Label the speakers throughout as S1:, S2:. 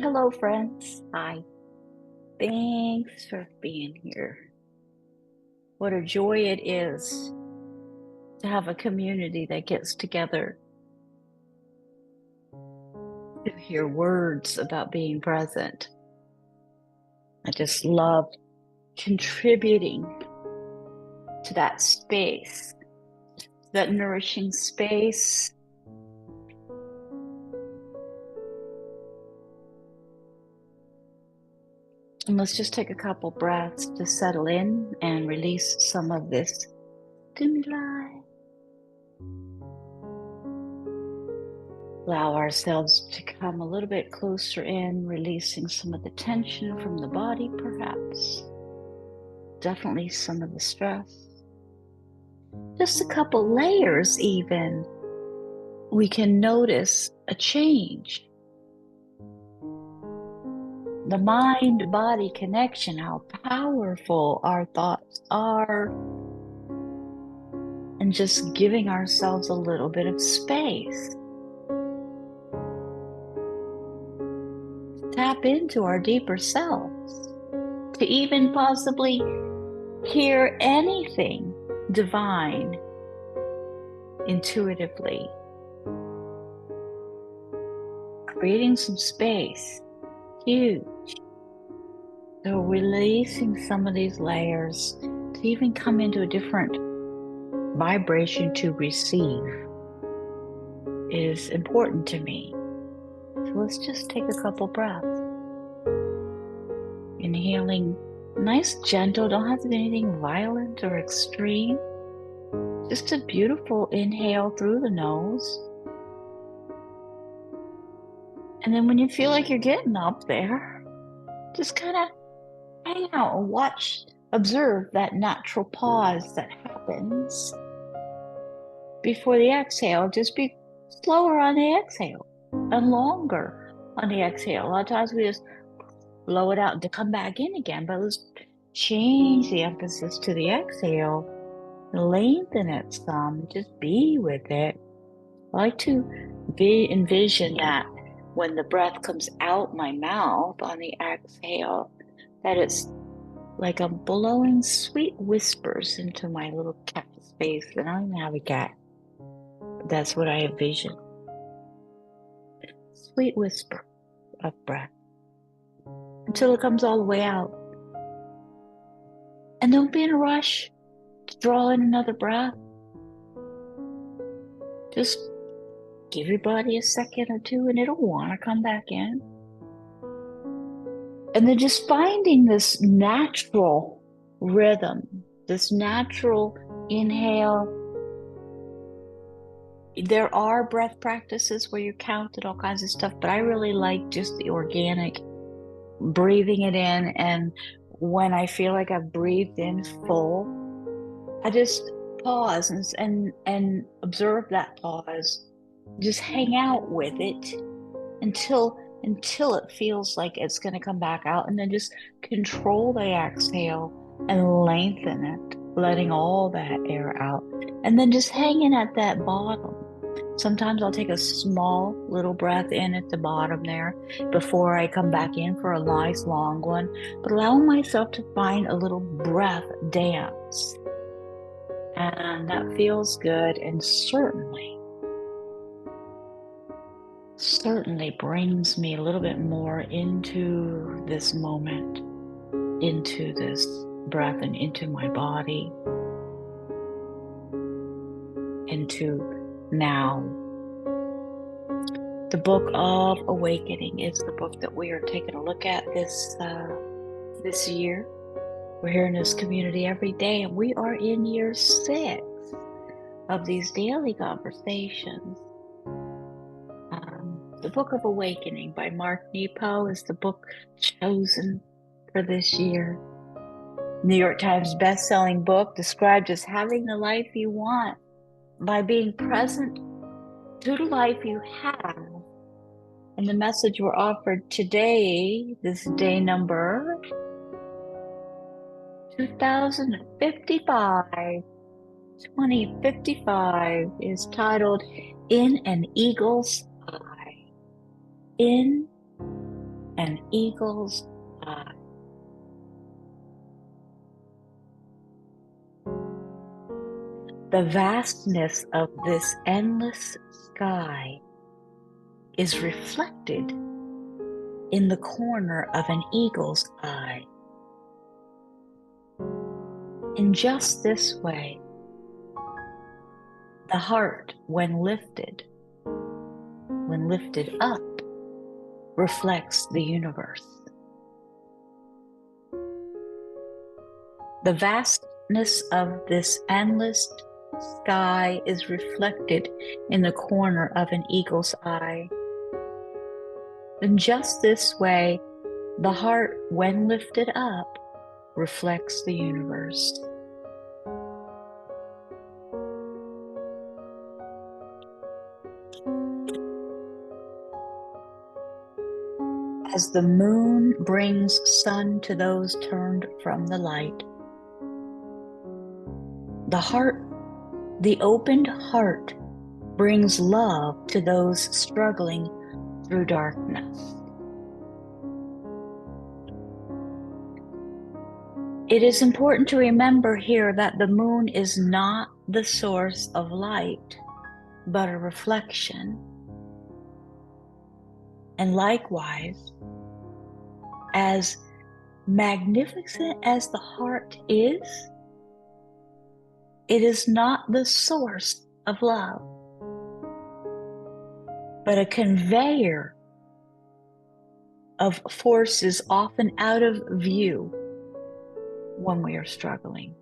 S1: Hello, friends. Hi. Thanks for being here. What a joy it is to have a community that gets together to hear words about being present. I just love contributing to that space, that nourishing space. And let's just take a couple breaths to settle in and release some of this stimuli. Allow ourselves to come a little bit closer in, releasing some of the tension from the body, perhaps. Definitely some of the stress. Just a couple layers, even. We can notice a change. The mind-body connection, how powerful our thoughts are, and just giving ourselves a little bit of space. Tap into our deeper selves to even possibly hear anything divine intuitively. Creating some space, huge. So releasing some of these layers to even come into a different vibration to receive is important to me. So let's just take a couple breaths. Inhaling nice, gentle, don't have to be anything violent or extreme. Just a beautiful inhale through the nose. And then when you feel like you're getting up there, just kind of hang out and watch, observe that natural pause that happens before the exhale. Just be slower on the exhale and longer on the exhale. A lot of times we just blow it out to come back in again, but let's change the emphasis to the exhale, lengthen it some, just be with it. I like to envision that when the breath comes out my mouth on the exhale, that it's like I'm blowing sweet whispers into my little cat space. And I don't even have a cat. But that's what I envision. Sweet whisper of breath until it comes all the way out. And don't be in a rush to draw in another breath. Just give your body a second or two and it'll want to come back in. And then just finding this natural rhythm, this natural inhale. There are breath practices where you count and all kinds of stuff, but I really like just the organic breathing it in. And when I feel like I've breathed in full, I just pause and observe that pause. Just hang out with it until it feels like it's going to come back out, and then just control the exhale and lengthen it, letting all that air out, and then just hanging at that bottom. Sometimes I'll take a small little breath in at the bottom there before I come back in for a nice long one, but allowing myself to find a little breath dance. And that feels good, and certainly brings me a little bit more into this moment, into this breath, and into my body, into now. The Book of Awakening is the book that we are taking a look at this year. We're here in this community every day, and we are in year 6 of these daily conversations. The Book of Awakening by NEPO is the book chosen for this year. New York Times best-selling book, described as having the life you want by being present to the life you have. And the message we're offered today, this day number 2055, is titled In an Eagle's Eye. In an eagle's eye. The vastness of this endless sky is reflected in the corner of an eagle's eye. In just this way, the heart, when lifted up, reflects the universe. The vastness of this endless sky is reflected in the corner of an eagle's eye. In just this way, the heart, when lifted up, reflects the universe. As the moon brings sun to those turned from the light, the opened heart brings love to those struggling through darkness. It is important to remember here that the moon is not the source of light, but a reflection. And likewise, as magnificent as the heart is, it is not the source of love, but a conveyor of forces often out of view when we are struggling.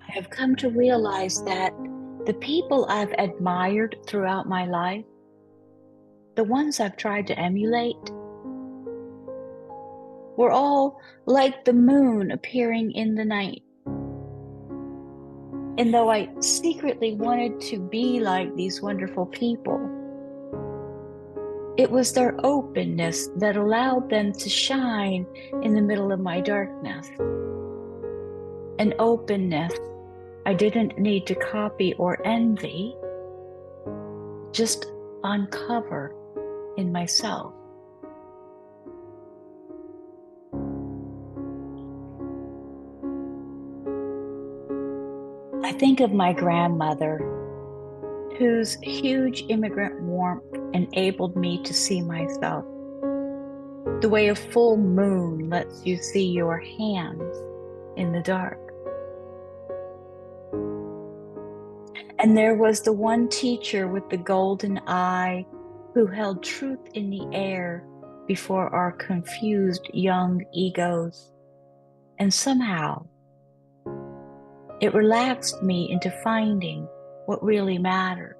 S1: I have come to realize that the people I've admired throughout my life, the ones I've tried to emulate, were all like the moon appearing in the night. And though I secretly wanted to be like these wonderful people, it was their openness that allowed them to shine in the middle of my darkness. An openness I didn't need to copy or envy, just uncover in myself. I think of my grandmother, whose huge immigrant warmth enabled me to see myself the way a full moon lets you see your hands in the dark. And there was the one teacher with the golden eye who held truth in the air before our confused young egos. And somehow, it relaxed me into finding what really matters.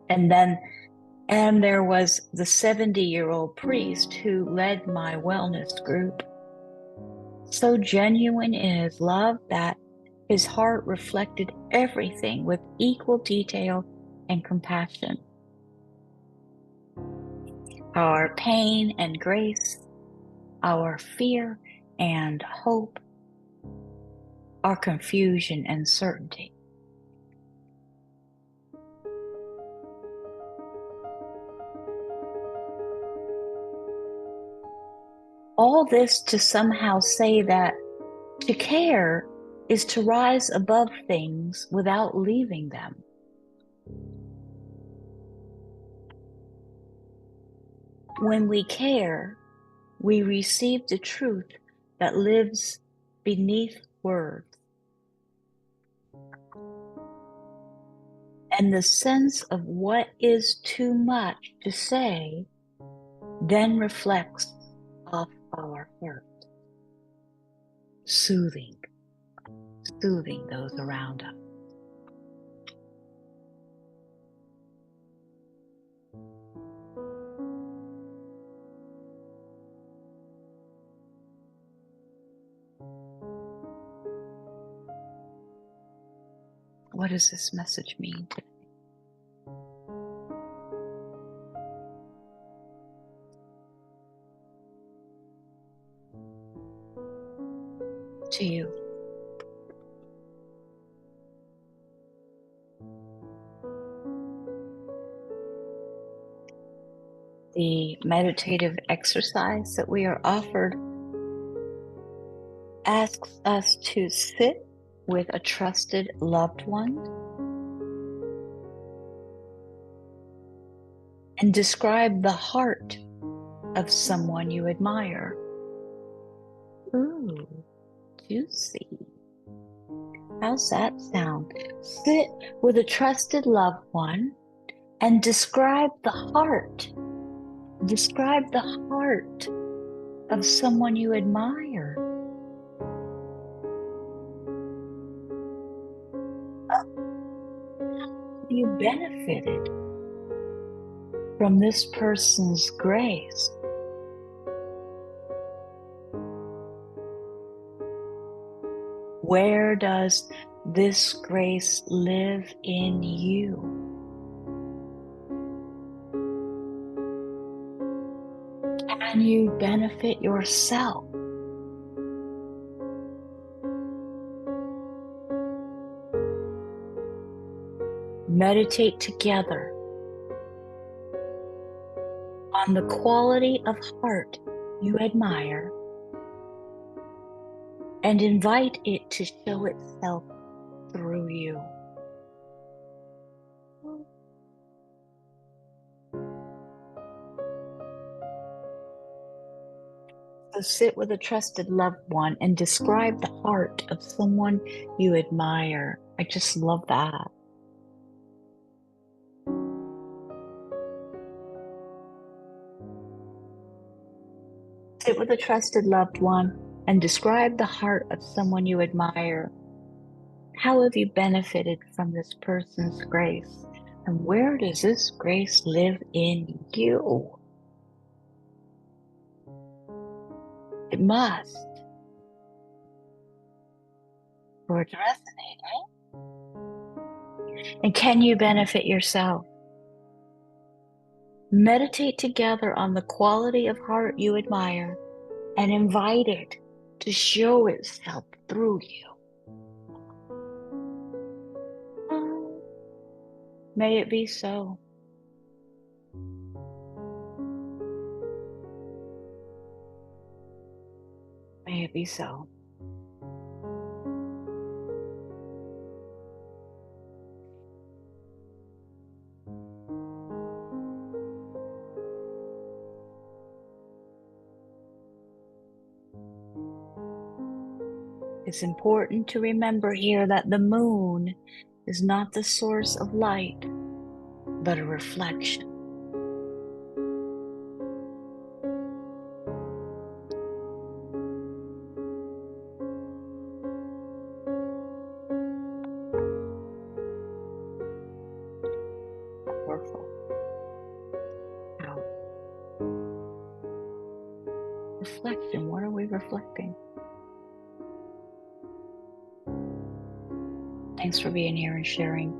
S1: And there was the 70-year-old priest who led my wellness group. So genuine in his love that his heart reflected everything with equal detail and compassion. Our pain and grace, our fear and hope, our confusion and certainty. All this to somehow say that to care is to rise above things without leaving them. When we care, we receive the truth that lives beneath words. And the sense of what is too much to say then reflects off our heart, soothing those around us. What does this message mean today? To you? The meditative exercise that we are offered asks us to sit with a trusted loved one and describe the heart of someone you admire. Ooh, juicy. How's that sound? Sit with a trusted loved one and describe the heart. Describe the heart of someone you admire. You benefited from this person's grace. Where does this grace live in you? Can you benefit yourself? Meditate together on the quality of heart you admire and invite it to show itself through you. So sit with a trusted loved one and describe the heart of someone you admire. I just love that. Sit with a trusted loved one and describe the heart of someone you admire. How have you benefited from this person's grace? And where does this grace live in you? It must, for it to resonate, right? And can you benefit yourself? Meditate together on the quality of heart you admire and invite it to show itself through you. May it be so. May it be so. It's important to remember here that the moon is not the source of light, but a reflection. Powerful. Now, reflection. What are we reflecting? Thanks for being here and sharing.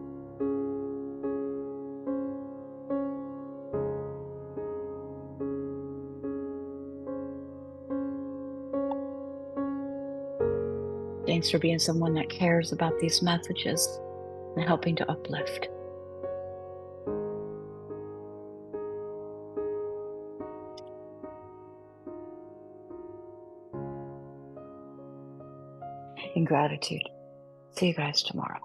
S1: Thanks for being someone that cares about these messages and helping to uplift. In gratitude. See you guys tomorrow.